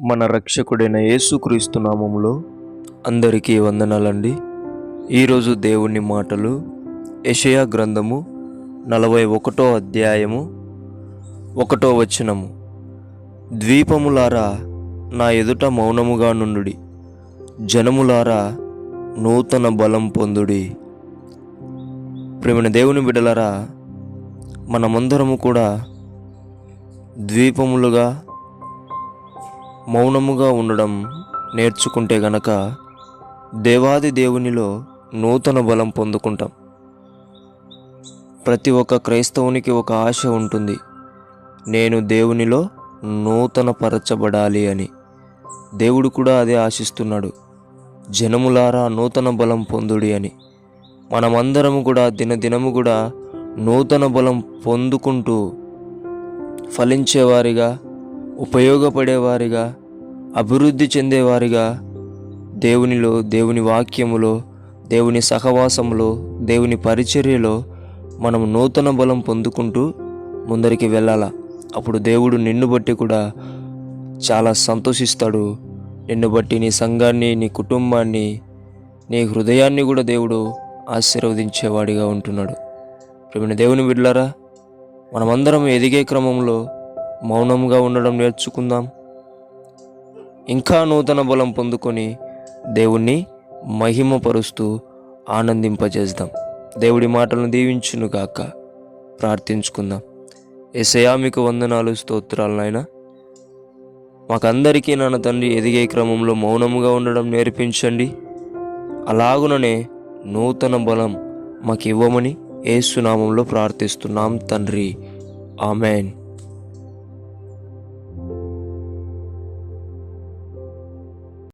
మన రక్షకుడైన యేసుక్రీస్తు నామములో అందరికీ వందనాలండి. ఈరోజు దేవుని మాటలు యెషయా గ్రంథము 41వ అధ్యాయము 1వ వచనము. ద్వీపములారా నా ఎదుట మౌనముగా నుండుడి, జనములారా నూతన బలం పొందుడి. ప్రియమైన దేవుని బిడ్డలారా, మనమందరము కూడా ద్వీపములుగా మౌనముగా ఉండడం నేర్చుకుంటే గనక దేవాది దేవునిలో నూతన బలం పొందుకుంటాం. ప్రతి ఒక్క క్రైస్తవునికి ఒక ఆశ ఉంటుంది, నేను దేవునిలో నూతన పరచబడాలి అని. దేవుడు కూడా అదే ఆశిస్తున్నాడు, జనములారా నూతన బలం పొందుడి అని. మనమందరము కూడా దినదినము కూడా నూతన బలం పొందుకుంటూ ఫలించేవారిగా, ఉపయోగపడేవారిగా, అభివృద్ధి చెందేవారిగా దేవునిలో, దేవుని వాక్యములో, దేవుని సహవాసములో, దేవుని పరిచర్యలో మనం నూతన బలం పొందుకుంటూ ముందరికి వెళ్ళాలా. అప్పుడు దేవుడు నిన్ను బట్టి కూడా చాలా సంతోషిస్తాడు. నిన్ను బట్టి నీ సంఘాన్ని, నీ కుటుంబాన్ని, నీ హృదయాన్ని కూడా దేవుడు ఆశీర్వదించేవాడిగా ఉంటున్నాడు. ప్రియమైన దేవుని బిడ్డలారా, మనమందరం ఎదిగే క్రమంలో మౌనంగా ఉండడం నేర్చుకుందాం. ఇంకా నూతన బలం పొందుకొని దేవుణ్ణి మహిమపరుస్తూ ఆనందింపజేద్దాం. దేవుడి మాటలను దీవించును గాక. ప్రార్థించుకుందాం. యేసయ్యా, మీకు వందనాలు, స్తోత్రాలు నాయనా. మాకందరికీ నాన్న తండ్రి ఎదిగే క్రమంలో మౌనముగా ఉండడం నేర్పించండి. అలాగుననే నూతన బలం మాకు ఇవ్వమని యేసు నామములో ప్రార్థిస్తున్నాం తండ్రి. ఆమెన్.